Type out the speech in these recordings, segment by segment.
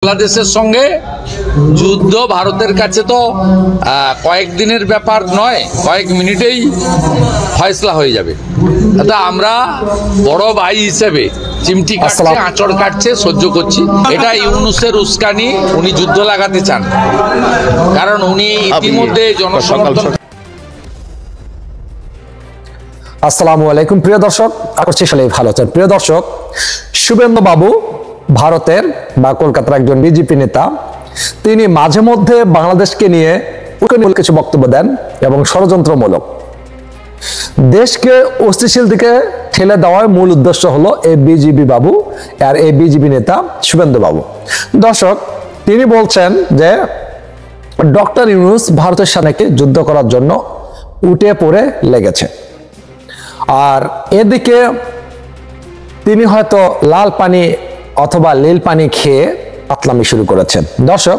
বাংলাদেশের সঙ্গে যুদ্ধ ভারতের কাছে তো কয়েকদিনের ব্যাপার নয়, কয়েক মিনিটেই ফয়সলা হয়ে যাবে। তা আমরা বড় ভাই হিসেবে চিমটি কাটছে, আঁচড় কাটছে, সহ্য করছি। এটা ইউনূসের উস্কানি, উনি যুদ্ধ লাগাতে চান, কারণ উনি ইতিমধ্যে জনসমর্থন। আসসালামু আলাইকুম প্রিয় দর্শক, আশা করি ভালো আছেন। প্রিয় দর্শক, শুভেন্দু বাবু ভারতের বা কলকাতার একজন বিজেপি নেতা, তিনি মাঝে মধ্যে বাংলাদেশকে নিয়ে কিছু বক্তব্য দেন এবং ষড়যন্ত্রমূলক। দেশকে অস্থিতিশীল দিকে ঠেলে দেওয়ার মূল উদ্দেশ্য হলো এই বিজেপি বাবু আর এই বিজেপি নেতা শুভেন্দু বাবু। দর্শক, তিনি বলছেন যে ডক্টর ইউনূস ভারতের সাথে যুদ্ধ করার জন্য উঠে পড়ে লেগেছে, আর এদিকে তিনি হয়তো লাল পানি অথবা নীল পানি খেয়ে পাতলামি শুরু করেছেন। দর্শক,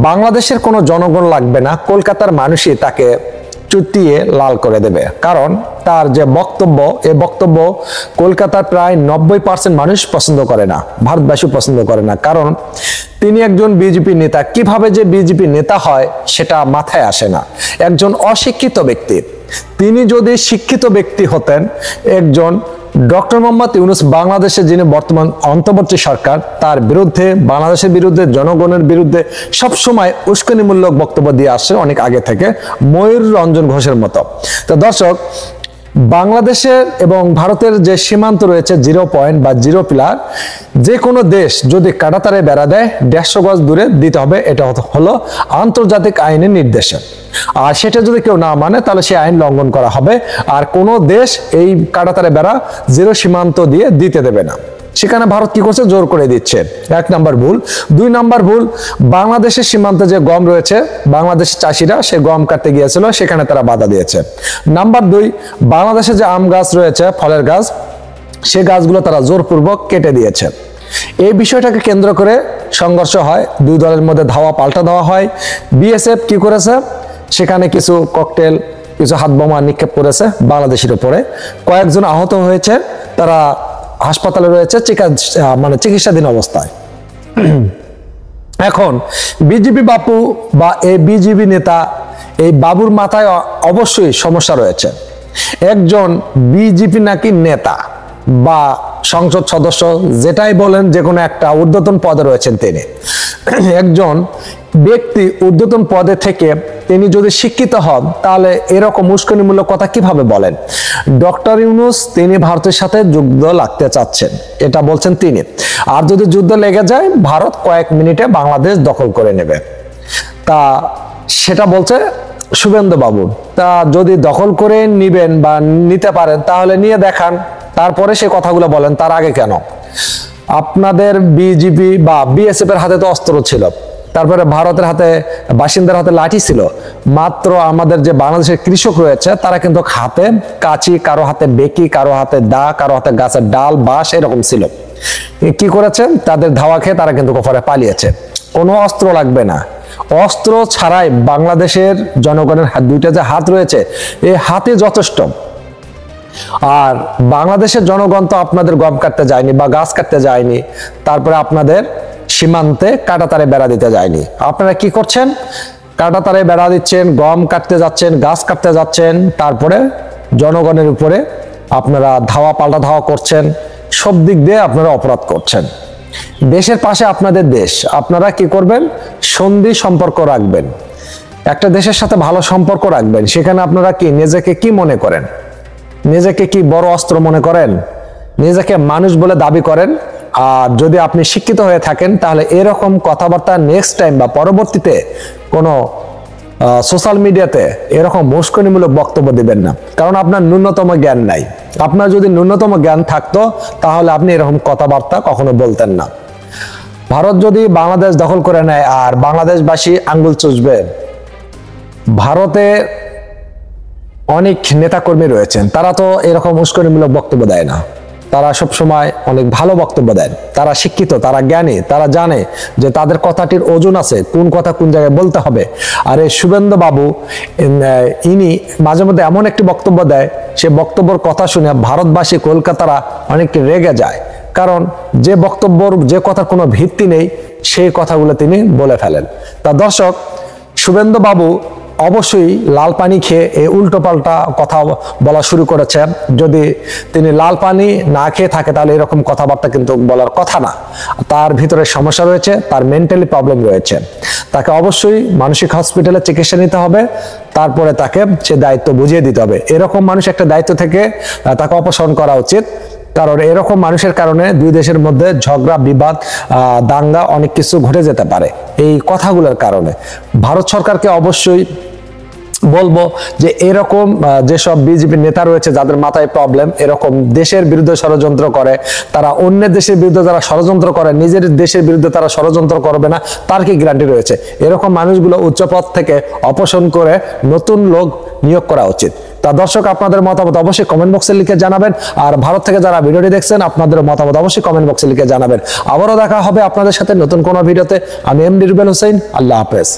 বাংলাদেশের কোনো জনগণ লাগবে না, কলকাতার মানুষই তাকে চুটিয়ে লাল করে দেবে। কারণ তার যে বক্তব্য, এই বক্তব্য কলকাতার প্রায় 90% মানুষ পছন্দ করে না, ভারতবাসী পছন্দ করে না। কারণ তিনি একজন বিজেপি নেতা, কিভাবে যে বিজেপি নেতা হয় সেটা মাথায় আসে না। একজন অশিক্ষিত ব্যক্তি, তিনি যদি শিক্ষিত ব্যক্তি হতেন, একজন ডক্টর মোহাম্মদ ইউনূস বাংলাদেশে যিনি বর্তমান অন্তর্বর্তী সরকার, তার বিরুদ্ধে, বাংলাদেশের বিরুদ্ধে, জনগণের বিরুদ্ধে সবসময় উস্কানিমূলক বক্তব্য দিয়ে আসছে অনেক আগে থেকে, ময়ূর রঞ্জন ঘোষের মতো। তো দর্শক, বাংলাদেশের এবং ভারতের যে সীমান্ত রয়েছে, জিরো পয়েন্ট বা জিরো পিলার, যে কোনো দেশ যদি কাঁটাতারে বেড়া দেয় 150 গজ দূরে দিতে হবে, এটা হলো আন্তর্জাতিক আইনের নির্দেশে। আর সেটা যদি কেউ না মানে তাহলে সেই আইন লঙ্ঘন করা হবে, আর কোনো দেশ এই কাঁটাতারে বেড়া জিরো সীমান্ত দিয়ে দিতে দেবে না। সেখানে ভারত কি করছে? জোর করে দিচ্ছে। 1 নাম্বার ভুল। 2 নাম্বার ভুল, বাংলাদেশের সীমান্তে যে গম রয়েছে, বাংলাদেশের চাষিরা সে গম কাটতে গিয়েছিল, সেখানে তারা বাধা দিয়েছে। নাম্বার 2, বাংলাদেশে যে আম গাছ রয়েছে, ফলের গাছ, সে গাছগুলো তারা জোরপূর্বক কেটে দিয়েছে। এই বিষয়টাকে কেন্দ্র করে সংঘর্ষ হয়, দুই দলের মধ্যে ধাওয়া পাল্টা দেওয়া হয়। বিএসএফ কি করেছে? সেখানে কিছু ককটেল, কিছু হাত বোমা নিক্ষেপ করেছে বাংলাদেশের উপরে। কয়েকজন আহত হয়েছে, তারা হাসপাতালে রয়েছে, চিকিৎসাধীন অবস্থায়। এখন বিজেপি বাপু বা এই বিজেপি নেতা, এই বাবুর মাথায় অবশ্যই সমস্যা রয়েছে। একজন বিজেপি নাকি নেতা বা সংসদ সদস্য, যেটাই বলেন, যে কোনো একটা ঊর্ধ্বতন পদে রয়েছেন তিনি। একজন ব্যক্তি ঊর্ধ্বতন পদে থেকে তিনি যদি শিক্ষিত হন, তাহলে এরকম উস্কানিমূলক কথা কিভাবে বলেন? ডক্টর ইউনূস তিনি ভারতের সাথে যুদ্ধ লাগতে চাচ্ছেন, এটা বলছেন তিনি। আর যদি যুদ্ধ লেগে যায়, ভারত কয়েক মিনিটে বাংলাদেশ দখল করে নেবে, তা সেটা বলছে শুভেন্দু বাবু। তা যদি দখল করে নিবেন বা নিতে পারেন, তাহলে নিয়ে দেখান, তারপরে সে কথাগুলো বলেন। তার আগে কেন? আপনাদের বিজেপি বা বিএসএফ এর হাতে তো অস্ত্র ছিল, তারপরে ভারতের হাতে, বাসিন্দার হাতে লাঠি ছিল। মাত্র আমাদের যে বাংলাদেশের কৃষক রয়েছে, তারা কিন্তু হাতে কাঁচি, কারো হাতে বেকি, কারো হাতে দা, কারো হাতে গাছের ডাল, বাঁশ, এরকম ছিল। কি করেছে? তাদের ধাওয়া খেয়ে তারা কিন্তু কফরে পালিয়েছে। কোনো অস্ত্র লাগবে না, অস্ত্র ছাড়াই বাংলাদেশের জনগণের দুইটা যে হাত রয়েছে, এই হাতে যথেষ্ট। আর বাংলাদেশের জনগণ তো আপনাদের গম কাটতে যায়নি বা গাছ কাটতে যায়নি, তারপরে আপনাদের সীমান্তে কাঁটাতারে বেড়া দিতে যায়নি। আপনারা কি করছেন? কাঁটাতারে বেড়া দিচ্ছেন, গম কাটতে যাচ্ছেন, গাছ কাটতে যাচ্ছেন, তারপরে জনগণের উপরে আপনারা ধাওয়া পাল্টা ধাওয়া করছেন। সব দিক দিয়ে আপনারা অপরাধ করছেন। দেশের পাশে আপনাদের দেশ, আপনারা কি করবেন? সন্ধি সম্পর্ক রাখবেন, একটা দেশের সাথে ভালো সম্পর্ক রাখবেন। সেখানে আপনারা কি নিজেকে কি মনে করেন? নিজেকে কি বড় অস্ত্র মনে করেন? নিজেকে মানুষ বলে দাবি করেন? আর যদি আপনি শিক্ষিত হয়ে থাকেন, তাহলে এরকম কথাবার্তা নেক্সট টাইম বা পরবর্তীতে কোনো সোশ্যাল মিডিয়াতে এরকম উস্কানিমূলক বক্তব্য দিবেন না, কারণ আপনার ন্যূনতম জ্ঞান নাই। আপনার যদি ন্যূনতম জ্ঞান থাকতো, তাহলে আপনি এরকম কথাবার্তা কখনো বলতেন না। ভারত যদি বাংলাদেশ দখল করে নেয় আর বাংলাদেশবাসী আঙ্গুল চুষবে, ভারতে অনেক নেতাকর্মী রয়েছেন, তারা তো এরকম উস্কানিমূলক বক্তব্য দেয় না। তারা সব সময় অনেক ভালো বক্তব্য দেন, তারা শিক্ষিত, তারা জ্ঞানী, তারা জানে যে তাদের কথাটির ওজন আছে, কোন কথা কোন জায়গায় বলতে হবে। আর এই শুভেন্দু বাবু, ইনি মাঝে মধ্যে এমন একটি বক্তব্য দেয়, সে বক্তব্যের কথা শুনে ভারতবাসী, কলকাতারা অনেক রেগে যায়। কারণ যে বক্তব্যর যে কথার কোনো ভিত্তি নেই সেই কথাগুলো তিনি বলে ফেলেন। তা দর্শক, শুভেন্দু বাবু অবশ্যই লাল পানি খেয়ে এই উল্টোপাল্টা কথা বলা শুরু করেছে। যদি তিনি লাল পানি না খেয়ে থাকে তাহলে এরকম কথাবার্তা কিন্তু বলার কথা না। তার ভিতরে সমস্যা রয়েছে, তার মেন্টালি প্রবলেম রয়েছে। তাকে অবশ্যই মানসিক হসপিটালে চিকিৎসা নিতে হবে, তারপরে তাকে সে দায়িত্ব বুঝিয়ে দিতে হবে। এরকম মানুষ একটা দায়িত্ব থেকে তাকে অপসারণ করা উচিত। কারণ এরকম মানুষের কারণে দুই দেশের মধ্যে ঝগড়া, বিবাদ, দাঙ্গা অনেক কিছু ঘটে যেতে পারে এই কথাগুলোর কারণে। ভারত সরকারকে অবশ্যই বলবো যে এরকম যেসব বিজেপি নেতা রয়েছে যাদের মাথায় প্রবলেম, এরকম দেশের বিরুদ্ধে ষড়যন্ত্র করে, তারা অন্য দেশের বিরুদ্ধে যারা ষড়যন্ত্র করে নিজের দেশের বিরুদ্ধে তারা ষড়যন্ত্র করবে না, তার কি গ্যারান্টি রয়েছে? এরকম মানুষগুলো উচ্চপদ থেকে অপসারণ করে নতুন লোক নিয়োগ করা উচিত। তা দর্শক, আপনাদের মতামত অবশ্যই কমেন্ট বক্সে লিখে জানাবেন। আর ভারত থেকে যারা ভিডিওটি দেখছেন আপনাদের মতামত অবশ্যই কমেন্ট বক্সে লিখে জানাবেন। আবারও দেখা হবে আপনাদের সাথে নতুন কোনো ভিডিওতে। আমি এমডি রুবেল হোসেন, আল্লাহ হাফেজ।